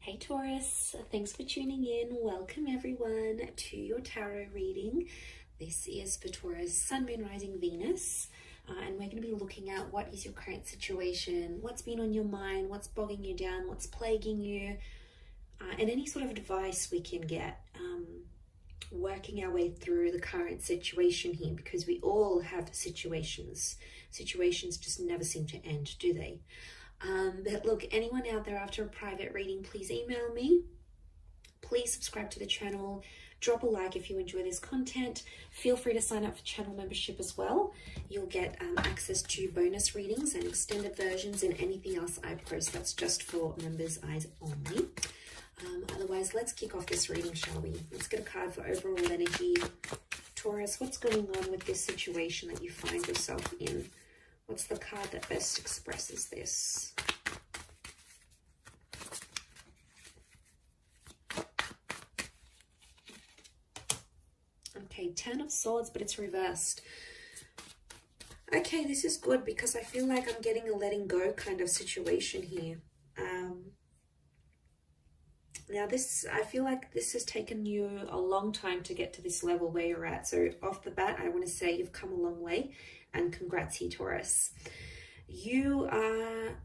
Hey Taurus, thanks for tuning in. Welcome everyone to your tarot reading. This is for Taurus, Sun, Moon, Rising, Venus. And we're going to be looking at what is your current situation, what's been on your mind, what's bogging you down, what's plaguing you, and any sort of advice we can get working our way through the current situation here, because we all have situations. Situations just never seem to end, do they? But look, anyone out there after a private reading, please email me. Please subscribe to the channel. Drop a like if you enjoy this content. Feel free to sign up for channel membership as well. You'll get access to bonus readings and extended versions and anything else I post. That's just for members' eyes only. Otherwise, let's kick off this reading, shall we? Let's get a card for overall energy. Taurus, what's going on with this situation that you find yourself in? What's the card that best expresses this? Okay, Ten of Swords, but it's reversed. Okay, this is good because I feel like I'm getting a letting go kind of situation here. Now I feel like this has taken you a long time to get to this level where you're at. So off the bat, I want to say you've come a long way. And congrats here, Taurus. You are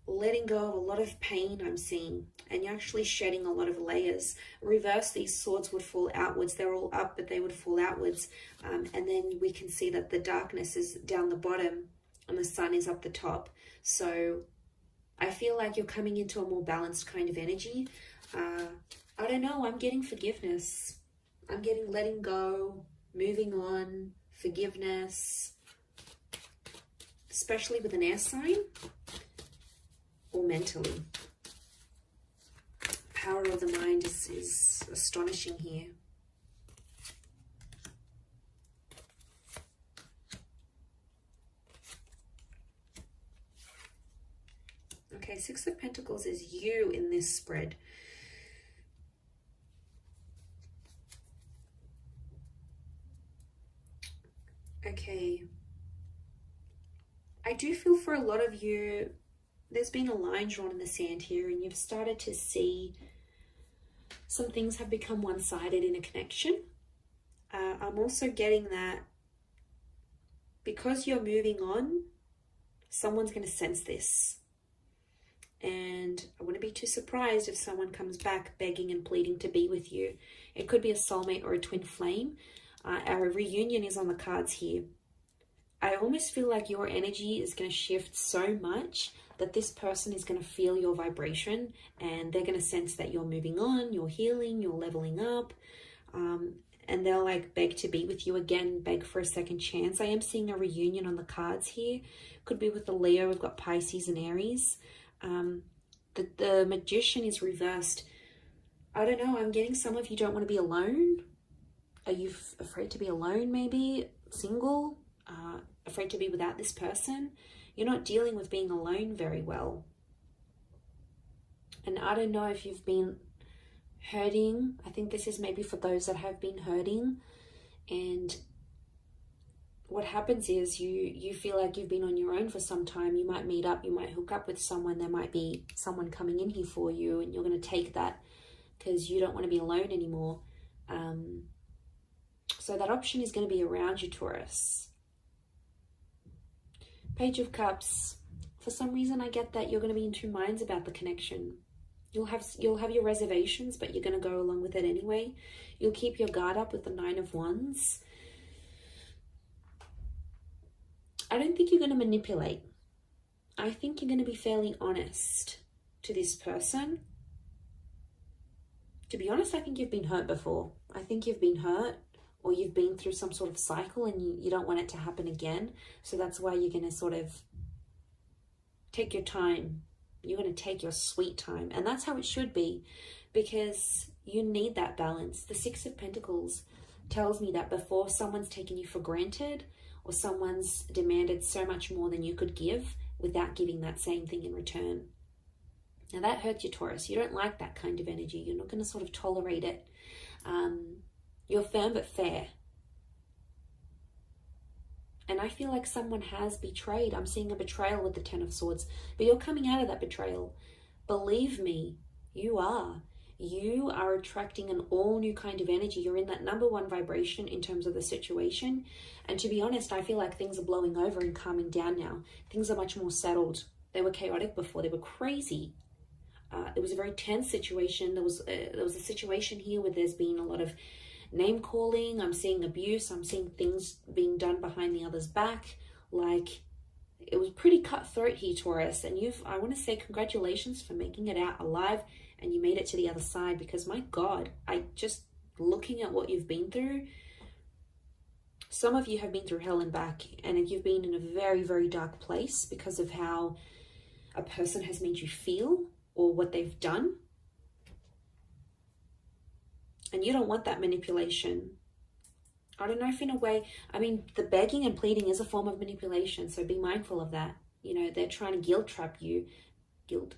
letting go of a lot of pain, I'm seeing, and you're actually shedding a lot of layers. Reverse, these swords would fall outwards. They're all up, but they would fall outwards. And then we can see that the darkness is down the bottom and the sun is up the top. So I feel like you're coming into a more balanced kind of energy. I don't know, I'm getting forgiveness. I'm getting letting go, moving on, forgiveness. Especially with an air sign or mentally. Power of the mind is astonishing here. Okay, Six of Pentacles is you in this spread. Okay. I do feel for a lot of you, there's been a line drawn in the sand here and you've started to see some things have become one-sided in a connection. I'm also getting that because you're moving on, someone's going to sense this. And I wouldn't be too surprised if someone comes back begging and pleading to be with you. It could be a soulmate or a twin flame. Our reunion is on the cards here. I almost feel like your energy is going to shift so much that this person is going to feel your vibration and they're going to sense that you're moving on, you're healing, you're leveling up, and they'll like beg to be with you again, beg for a second chance. I am seeing a reunion on the cards here. Could be with the Leo. We've got Pisces and Aries. The Magician is reversed. I don't know. I'm getting some of you don't want to be alone. Are you afraid to be alone maybe? Single? Afraid to be without this person. You're not dealing with being alone very well. And I don't know if you've been hurting. I think this is maybe for those that have been hurting. And what happens is you feel like you've been on your own for some time. You might meet up, you might hook up with someone. There might be someone coming in here for you and you're going to take that because you don't want to be alone anymore. So that option is going to be around you, Taurus. Page of Cups. For some reason, I get that you're going to be in two minds about the connection. You'll have your reservations, but you're going to go along with it anyway. You'll keep your guard up with the Nine of Wands. I don't think you're going to manipulate. I think you're going to be fairly honest to this person. To be honest, I think you've been hurt before. I think you've been hurt, or you've been through some sort of cycle and you don't want it to happen again. So that's why you're going to sort of take your time. You're going to take your sweet time. And that's how it should be, because you need that balance. The Six of Pentacles tells me that before someone's taken you for granted or someone's demanded so much more than you could give without giving that same thing in return. Now that hurts you, Taurus. You don't like that kind of energy. You're not going to sort of tolerate it. You're firm but fair. And I feel like someone has betrayed. I'm seeing a betrayal with the Ten of Swords. But you're coming out of that betrayal. Believe me, You are. You are attracting an all new kind of energy. You're in that number one vibration in terms of the situation. And to be honest, I feel like things are blowing over and calming down now. Things are much more settled. They were chaotic before. They were crazy. It was a very tense situation. There was a situation here where there's been a lot of name calling. I'm seeing abuse. I'm seeing things being done behind the other's back. Like, it was pretty cutthroat here, Taurus. And I want to say congratulations for making it out alive, and you made it to the other side, because my God, looking at what you've been through, some of you have been through hell and back, and you've been in a very, very dark place because of how a person has made you feel or what they've done. And you don't want that manipulation. I don't know if in a way, I mean, the begging and pleading is a form of manipulation, so be mindful of that. You know, they're trying to guilt trap you. Guilt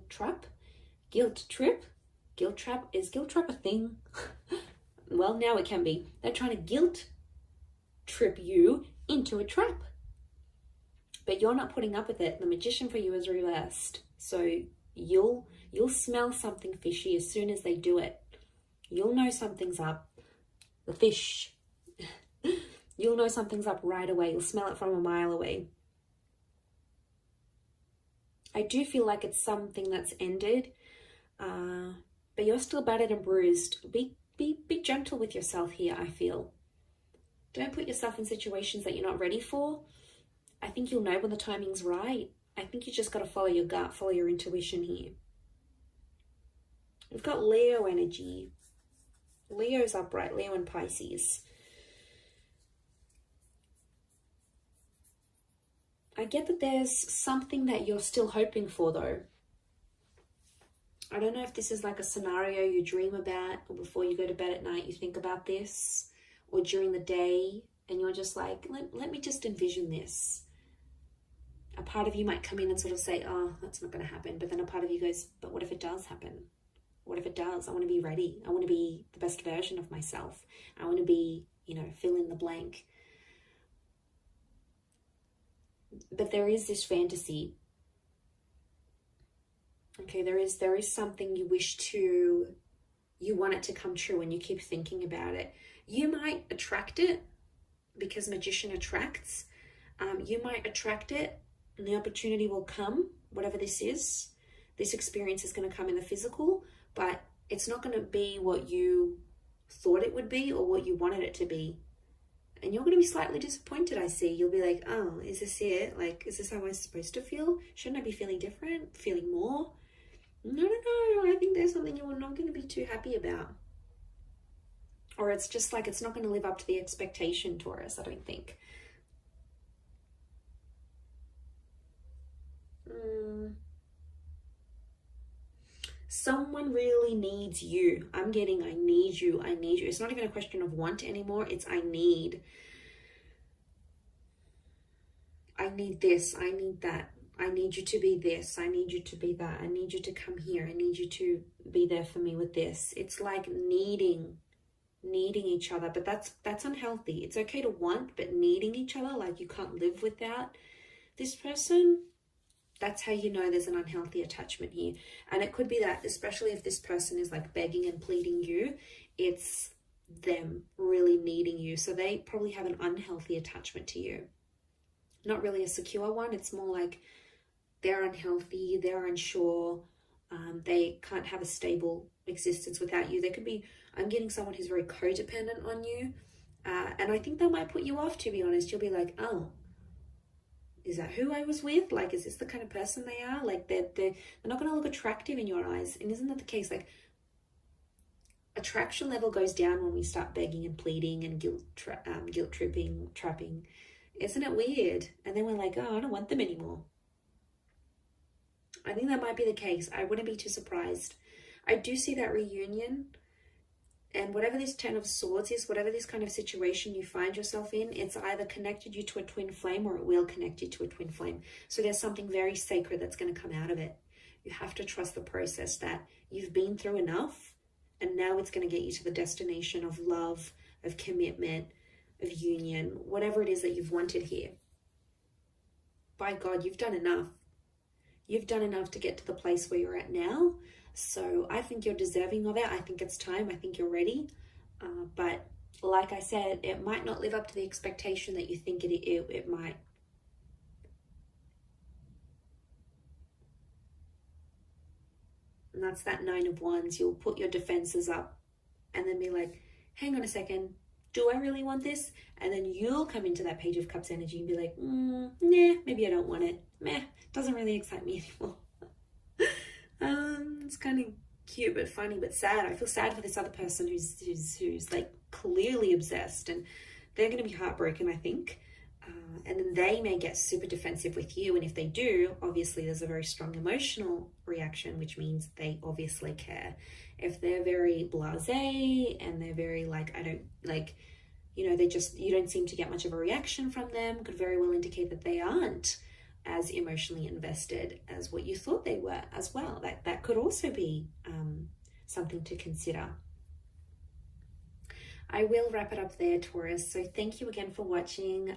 trap? Guilt trip? Guilt trap? Is guilt trap a thing? Well, now it can be. They're trying to guilt trip you into a trap. But you're not putting up with it. The magician for you is reversed. So you'll smell something fishy as soon as they do it. You'll know something's up. The fish. You'll know something's up right away. You'll smell it from a mile away. I do feel like it's something that's ended, but you're still battered and bruised. Be gentle with yourself here, I feel. Don't put yourself in situations that you're not ready for. I think you'll know when the timing's right. I think you just got to follow your gut, follow your intuition here. We've got Leo energy. Leo's upright, Leo and Pisces. I get that there's something that you're still hoping for, though. I don't know if this is like a scenario you dream about, or before you go to bed at night you think about this, or during the day and you're just like, let me just envision this. A part of you might come in and sort of say, oh, that's not going to happen. But then a part of you goes, but what if it does happen? What if it does? I want to be ready. I want to be the best version of myself. I want to be, fill in the blank. But there is this fantasy. Okay, there is something you want it to come true, and you keep thinking about it. You might attract it because magician attracts. You might attract it and the opportunity will come, whatever this is. This experience is going to come in the physical, but it's not going to be what you thought it would be or what you wanted it to be. And you're going to be slightly disappointed, I see. You'll be like, oh, is this it? Like, is this how I'm supposed to feel? Shouldn't I be feeling different? Feeling more? No. I think there's something you're not going to be too happy about. Or it's just like it's not going to live up to the expectation, Taurus, I don't think. Someone really needs you. I'm getting I need you. It's not even a question of want anymore. It's I need. I need this. I need that. I need you to be this. I need you to be that. I need you to come here. I need you to be there for me with this. It's like needing each other, but that's unhealthy. It's okay to want, but needing each other, like you can't live without this person. That's how you know there's an unhealthy attachment here. And it could be that, especially if this person is like begging and pleading you, it's them really needing you. So they probably have an unhealthy attachment to you. Not really a secure one. It's more like they're unhealthy, they're unsure, they can't have a stable existence without you. They could be, I'm getting someone who's very codependent on you. And I think that might put you off, to be honest. You'll be like, oh, is that who I was with? Like, is this the kind of person they are? Like, they're not going to look attractive in your eyes. And isn't that the case? Like, attraction level goes down when we start begging and pleading and guilt tripping, trapping. Isn't it weird? And then we're like, oh, I don't want them anymore. I think that might be the case. I wouldn't be too surprised. I do see that reunion. And whatever this 10 of Swords is, whatever this kind of situation you find yourself in, it's either connected you to a twin flame or it will connect you to a twin flame. So there's something very sacred that's going to come out of it. You have to trust the process, that you've been through enough and now it's going to get you to the destination of love, of commitment, of union, whatever it is that you've wanted here. By God, you've done enough. You've done enough to get to the place where you're at now. So I think you're deserving of it. I think it's time. I think you're ready. But like I said, it might not live up to the expectation that you think it might. And that's that 9 of Wands. You'll put your defenses up and then be like, hang on a second, do I really want this? And then you'll come into that Page of Cups energy and be like, nah, maybe I don't want it. Meh, doesn't really excite me anymore. It's kind of cute but funny but sad. I feel sad for this other person who's like clearly obsessed, and they're going to be heartbroken, I think. And then they may get super defensive with you, and if they do, obviously there's a very strong emotional reaction, which means they obviously care. If they're very blasé and they're very like, I don't like, you know, you don't seem to get much of a reaction from them, could very well indicate that they aren't as emotionally invested as what you thought they were as well. That could also be something to consider. I will wrap it up there, Taurus. So thank you again for watching,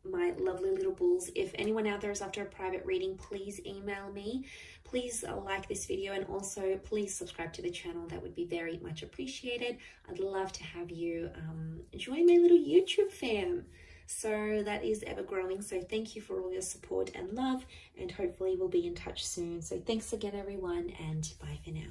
my lovely little bulls. If anyone out there is after a private reading, please email me. Please like this video, and also please subscribe to the channel. That would be very much appreciated. I'd love to have you join my little YouTube fam. So that is ever growing. So thank you for all your support and love, and hopefully we'll be in touch soon. So thanks again, everyone, and bye for now.